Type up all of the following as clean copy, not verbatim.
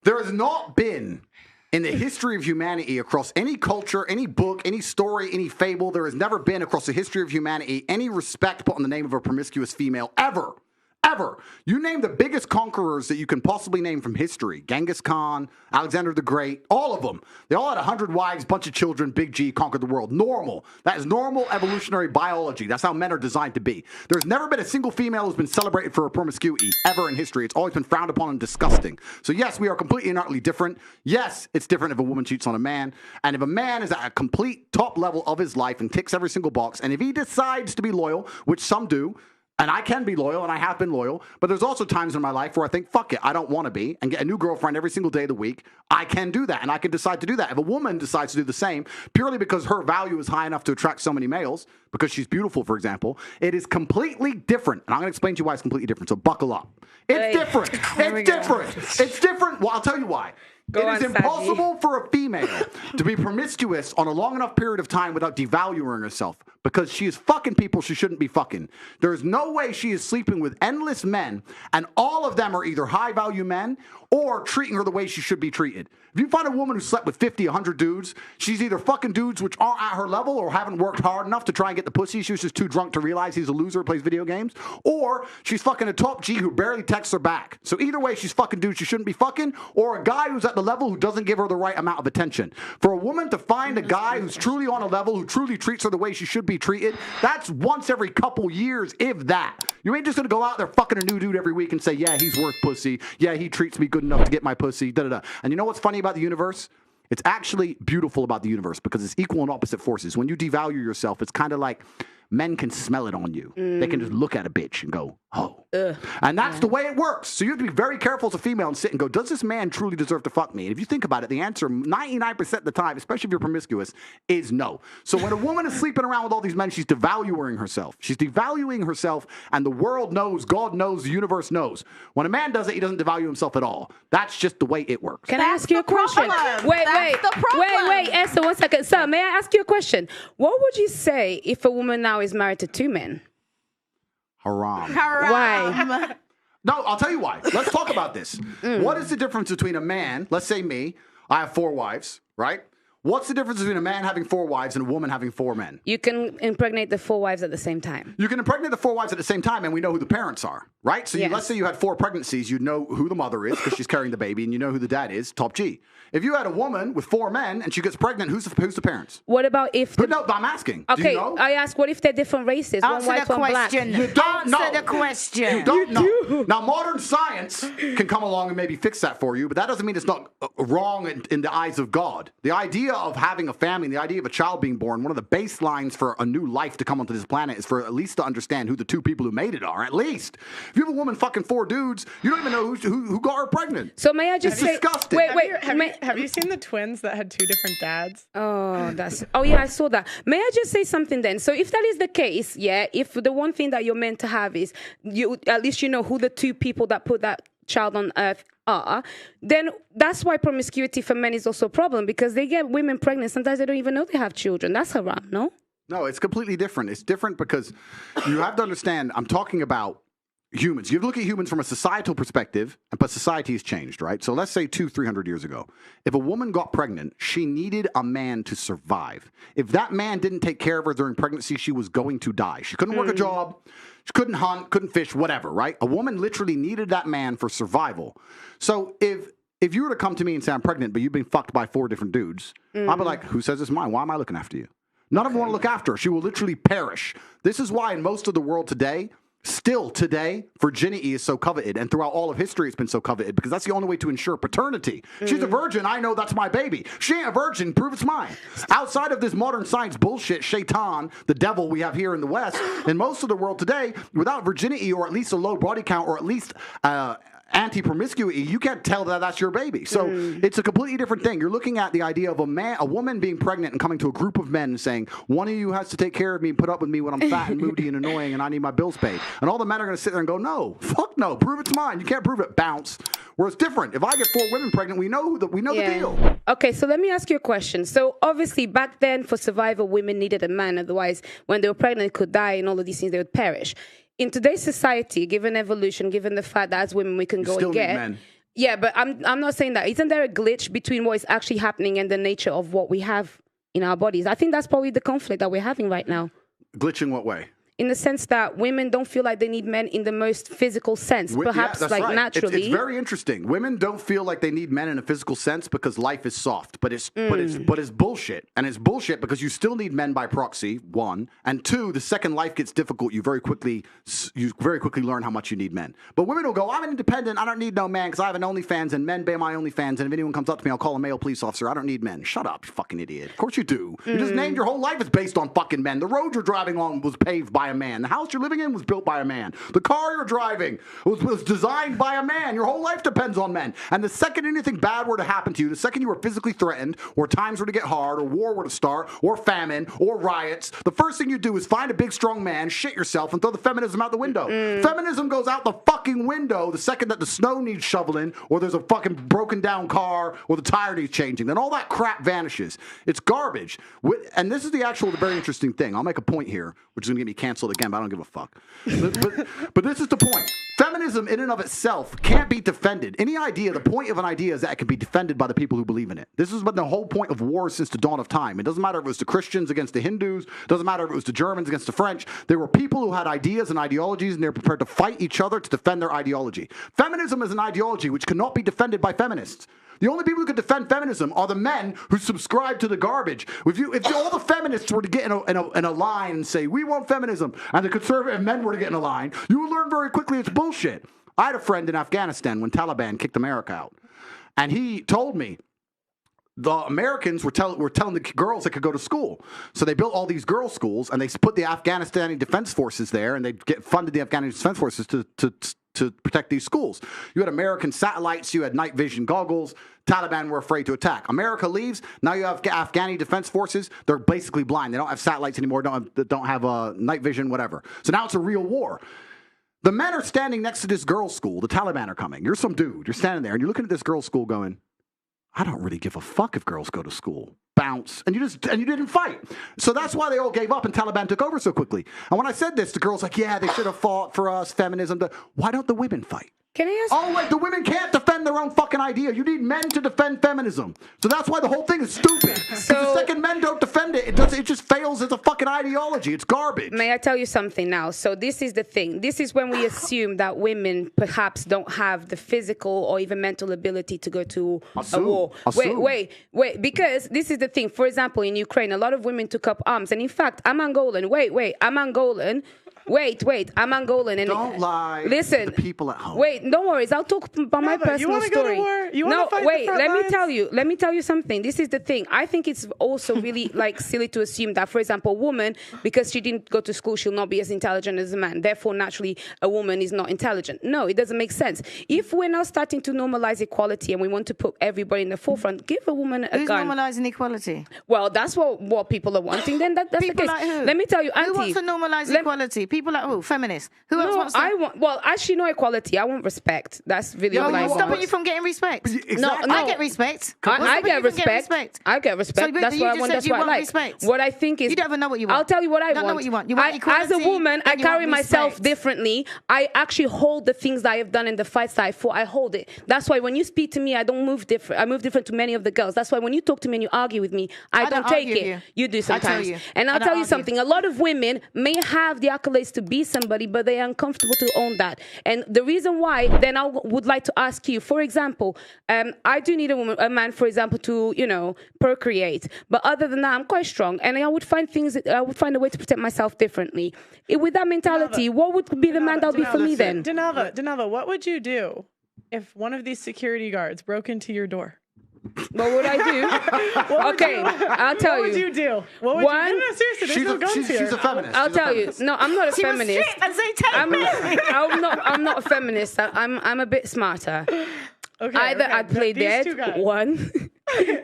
There has not been, in the history of humanity, across any culture, any book, any story, any fable, there has never been across the history of humanity any respect put on the name of a promiscuous female, ever. Ever. You name the biggest conquerors that you can possibly name from history. Genghis Khan, Alexander the Great, all of them. They all had 100 wives, bunch of children, Big G, conquered the world. Normal. That is normal evolutionary biology. That's how men are designed to be. There's never been a single female who's been celebrated for her promiscuity ever in history. It's always been frowned upon and disgusting. So yes, we are completely and utterly different. Yes, it's different if a woman cheats on a man. And if a man is at a complete top level of his life and ticks every single box, and if he decides to be loyal, which some do, and I can be loyal, and I have been loyal, but there's also times in my life where I think, fuck it, I don't want to be, and get a new girlfriend every single day of the week. I can do that, and I can decide to do that. If a woman decides to do the same, purely because her value is high enough to attract so many males, because she's beautiful, for example, it is completely different. And I'm going to explain to you why it's completely different, so buckle up. It's different. It's different. It's different. Well, I'll tell you why. It is impossible for a female to be promiscuous on a long enough period of time without devaluing herself, because she is fucking people she shouldn't be fucking. There is no way she is sleeping with endless men, and all of them are either high-value men or treating her the way she should be treated. If you find a woman who slept with 50, 100 dudes, she's either fucking dudes which aren't at her level or haven't worked hard enough to try and get the pussy. She was just too drunk to realize he's a loser, plays video games. Or she's fucking a top G who barely texts her back. So either way, she's fucking dudes she shouldn't be fucking, or a guy who's at the level who doesn't give her the right amount of attention. For a woman to find a guy who's truly on a level, who truly treats her the way she should be treated, that's once every couple years, if that. You ain't just gonna go out there fucking a new dude every week and say, yeah, he's worth pussy. Yeah, he treats me good enough to get my pussy. Da-da-da. And you know what's funny about the universe? It's actually beautiful about the universe because it's equal and opposite forces. When you devalue yourself, it's kind of like men can smell it on you. They can just look at a bitch and go, oh. And that's the way it works. So you have to be very careful as a female and sit and go, does this man truly deserve to fuck me? And if you think about it, the answer 99% of the time, especially if you're promiscuous, is no. So when a woman is sleeping around with all these men, she's devaluing herself. She's devaluing herself, and the world knows, God knows, the universe knows. When a man does it, he doesn't devalue himself at all. That's just the way it works. Can I ask you a question? Wait, Esther, 1 second. Sir, may I ask you a question? What would you say if a woman now is married to 2 men? Haram. Why? No, I'll tell you why. Let's talk about this. What is the difference between a man, let's say me, I have 4 wives, right? What's the difference between a man having 4 wives and a woman having 4 men? You can impregnate the 4 wives at the same time. You can impregnate the 4 wives at the same time, and we know who the parents are, right? So let's say you had 4 pregnancies, you know who the mother is because she's carrying the baby, and you know who the dad is, top G. If you had a woman with 4 men and she gets pregnant, who's the parents? What about if... No, I'm asking. Okay, do you know? I ask, what if they're different races? Answer one white, the one black. question. You don't know. Answer the question. You don't know. Now, modern science can come along and maybe fix that for you, but that doesn't mean it's not wrong in the eyes of God. The idea of having a family, the idea of a child being born, one of the baselines for a new life to come onto this planet is for at least to understand who the 2 people who made it are, at least. If you have a woman fucking 4 dudes, you don't even know who got her pregnant. So may I just say... disgusting. Wait. Have you seen the twins that had 2 different dads? Oh yeah, I saw that. May I just say something then? So if that is the case, yeah, if the one thing that you're meant to have is you, at least you know who the 2 people that put that child on earth are, then that's why promiscuity for men is also a problem, because they get women pregnant. Sometimes they don't even know they have children. That's haram, no? No, it's completely different. It's different because you have to understand, I'm talking about humans. You look at humans from a societal perspective, but society has changed, right? So let's say 200-300 years ago, if a woman got pregnant, she needed a man to survive. If that man didn't take care of her during pregnancy, she was going to die. She couldn't work a job, she couldn't hunt, couldn't fish, whatever, right? A woman literally needed that man for survival. So if you were to come to me and say, I'm pregnant, but you've been fucked by 4 different dudes, I'd be like, who says it's mine? Why am I looking after you? None of them want to look after her. She will literally perish. This is why in most of the world today, still today, virginity is so coveted, and throughout all of history it's been so coveted, because that's the only way to ensure paternity. She's a virgin, I know that's my baby. She ain't a virgin, prove it's mine. Outside of this modern science bullshit, shaitan, the devil we have here in the West, in most of the world today, without virginity or at least a low body count or at least anti-promiscuity, you can't tell that that's your baby. So it's a completely different thing. You're looking at the idea of a woman being pregnant and coming to a group of men and saying, one of you has to take care of me and put up with me when I'm fat and moody and annoying and I need my bills paid. And all the men are going to sit there and go, no, fuck no, prove it's mine. You can't prove it, bounce. Where it's different. If I get 4 women pregnant, we know the deal. Okay, so let me ask you a question. So obviously back then for survival, women needed a man. Otherwise, when they were pregnant, they could die and all of these things, they would perish. In today's society, given evolution, given the fact that as women we can go and get, Yeah, but I'm not saying that. Isn't there a glitch between what is actually happening and the nature of what we have in our bodies? I think that's probably the conflict that we're having right now. Glitch in what way? In the sense that women don't feel like they need men in the most physical sense, perhaps that's like right. naturally. It's very interesting. Women don't feel like they need men in a physical sense because life is soft, but it's bullshit. And it's bullshit because you still need men by proxy, one, and two, the second life gets difficult, you very quickly learn how much you need men. But women will go, I'm independent, I don't need no man because I have an OnlyFans and men pay my OnlyFans, and if anyone comes up to me, I'll call a male police officer. I don't need men. Shut up, you fucking idiot. Of course you do. You just named your whole life is based on fucking men. The road you're driving on was paved by a man. The house you're living in was built by a man. The car you're driving was designed by a man. Your whole life depends on men. And the second anything bad were to happen to you, the second you were physically threatened, or times were to get hard, or war were to start, or famine, or riots, the first thing you do is find a big strong man, shit yourself, and throw the feminism out the window. Feminism goes out the fucking window the second that the snow needs shoveling, or there's a fucking broken down car, or the tire needs changing. Then all that crap vanishes. It's garbage. And this is the very interesting thing. I'll make a point here, which is going to get me canceled again, but I don't give a fuck. But this is the point. Feminism in and of itself can't be defended. The point of an idea is that it can be defended by the people who believe in it. This has been the whole point of war since the dawn of time. It doesn't matter if it was the Christians against the Hindus. It doesn't matter if it was the Germans against the French. There were people who had ideas and ideologies, and they were prepared to fight each other to defend their ideology. Feminism is an ideology which cannot be defended by feminists. The only people who could defend feminism are the men who subscribe to the garbage. If all the feminists were to get in a line and say, we want feminism, and the conservative men were to get in a line, you would learn very quickly it's bullshit. I had a friend in Afghanistan when Taliban kicked America out. And he told me the Americans were telling the girls they could go to school. So they built all these girls' schools, and they put the Afghanistani Defense Forces there, and they funded the Afghanistan Defense Forces to protect these schools. You had American satellites, you had night vision goggles. Taliban were afraid to attack. America leaves. Now you have Afghani Defense Forces. They're basically blind. They don't have satellites anymore. Don't have night vision, whatever. So now it's a real war. The men are standing next to this girls' school. The Taliban are coming. You're some dude. You're standing there, and you're looking at this girls' school going, I don't really give a fuck if girls go to school. Bounce. And you didn't fight. So that's why they all gave up and Taliban took over so quickly. And when I said this, the girls like, yeah, they should have fought for us, feminism. Why don't the women fight? Can I ask? Oh, the women can't defend their own fucking idea. You need men to defend feminism. So that's why the whole thing is stupid. Because the second men don't defend it, it just fails as a fucking ideology. It's garbage. May I tell you something now? So this is the thing. This is when we assume that women perhaps don't have the physical or even mental ability to go to a war. Wait. Because this is the thing. For example, in Ukraine, a lot of women took up arms. And in fact, I'm Angolan. I'm Angolan. Wait, I'm Angolan. And don't lie. Listen, to the people at home. Wait, no worries. I'll talk about my personal story. Go to war? You want to fight the front lines? Let me tell you something. This is the thing. I think it's also really silly to assume that, for example, a woman, because she didn't go to school, she'll not be as intelligent as a man. Therefore, naturally, a woman is not intelligent. No, it doesn't make sense. If we're now starting to normalize equality and we want to put everybody in the forefront, give a woman a gun. Who's normalizing equality? Well, that's what people are wanting. Then that's people the case. Like who? Let me tell you, Auntie. Who wants to normalize equality? People like who? Feminists. Who else wants that? Well, actually, no equality. I want respect. That's really what I want. Stopping you from getting respect. Exactly. No. I get respect. I get respect. I get respect. So, that's what I want. That's what I like. Respect. What I think is, you don't even know what you want. I'll tell you what I want. You don't know what you want. You want equality. As a woman, I carry myself differently. I actually hold the things that I have done in the fights that I fought. I hold it. That's why when you speak to me, I don't move different. I move different to many of the girls. That's why when you talk to me and you argue with me, I don't take it. You do sometimes. And I'll tell you something. A lot of women may have the accolades to be somebody, but they are uncomfortable to own that. And the reason why, then I would like to ask you, for example, I do need a man, for example, to, procreate. But other than that, I'm quite strong. And I would find a way to protect myself differently. With that mentality, what would be the man that would be for me then? Denava, what would you do if one of these security guards broke into your door? What would I do? I'll tell you. What would you do? What would you do? No, seriously, there's no guns here. She's a feminist. I'll tell you. No, I'm not a feminist. I'm not a feminist. I'm a bit smarter. Okay, Either I'd play dead. One.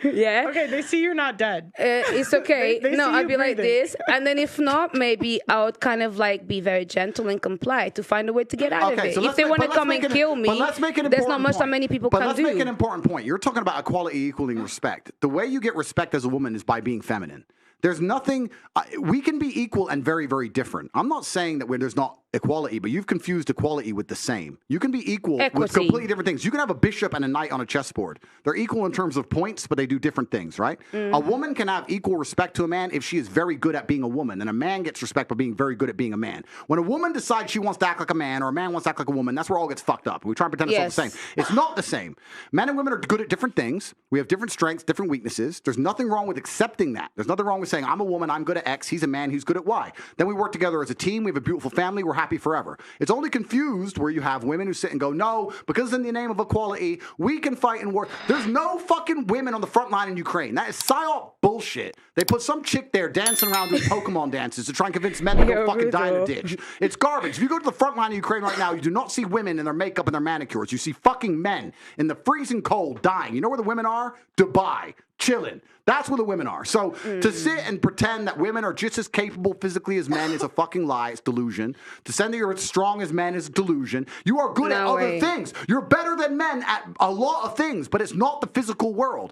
Yeah. Okay, they see you're not dead. It's okay. They no, see I'd you be like breathing. this. And then if not, maybe I would kind of be very gentle and comply to find a way to get out of it. So if they want to come and kill me, there's not much that many people can do. But let's make an important point. You're talking about equality equaling respect. The way you get respect as a woman is by being feminine. There's nothing, we can be equal and very, very different. I'm not saying that there's not equality, but you've confused equality with the same. You can be equal with Equity. completely different things. You can have a bishop and a knight on a chessboard. They're equal in terms of points, but they do different things, right? A woman can have equal respect to a man if she is very good at being a woman, and a man gets respect for being very good at being a man. When a woman decides she wants to act like a man, or a man wants to act like a woman, that's where all gets fucked up. We try and pretend it's all the same. It's not the same. Men and women are good at different things. We have different strengths, different weaknesses. There's nothing wrong with accepting that. There's nothing wrong with saying, I'm a woman, I'm good at X, he's a man, he's good at Y. Then we work together as a team, we have a beautiful family, we're happy forever. It's only confused where you have women who sit and go, no, because in the name of equality, we can fight in war. There's no fucking women on the front line in Ukraine. That is psyop bullshit. They put some chick there dancing around doing Pokemon dances to try and convince men to go fucking die in a ditch. It's garbage. If you go to the front line of Ukraine right now, you do not see women in their makeup and their manicures. You see fucking men in the freezing cold dying. You know where the women are? Dubai. Chilling. That's where the women are. So to sit and pretend that women are just as capable physically as men is a fucking lie. It's delusion. To say that you're as strong as men is delusion. You are good at other things. You're better than men at a lot of things, but it's not the physical world.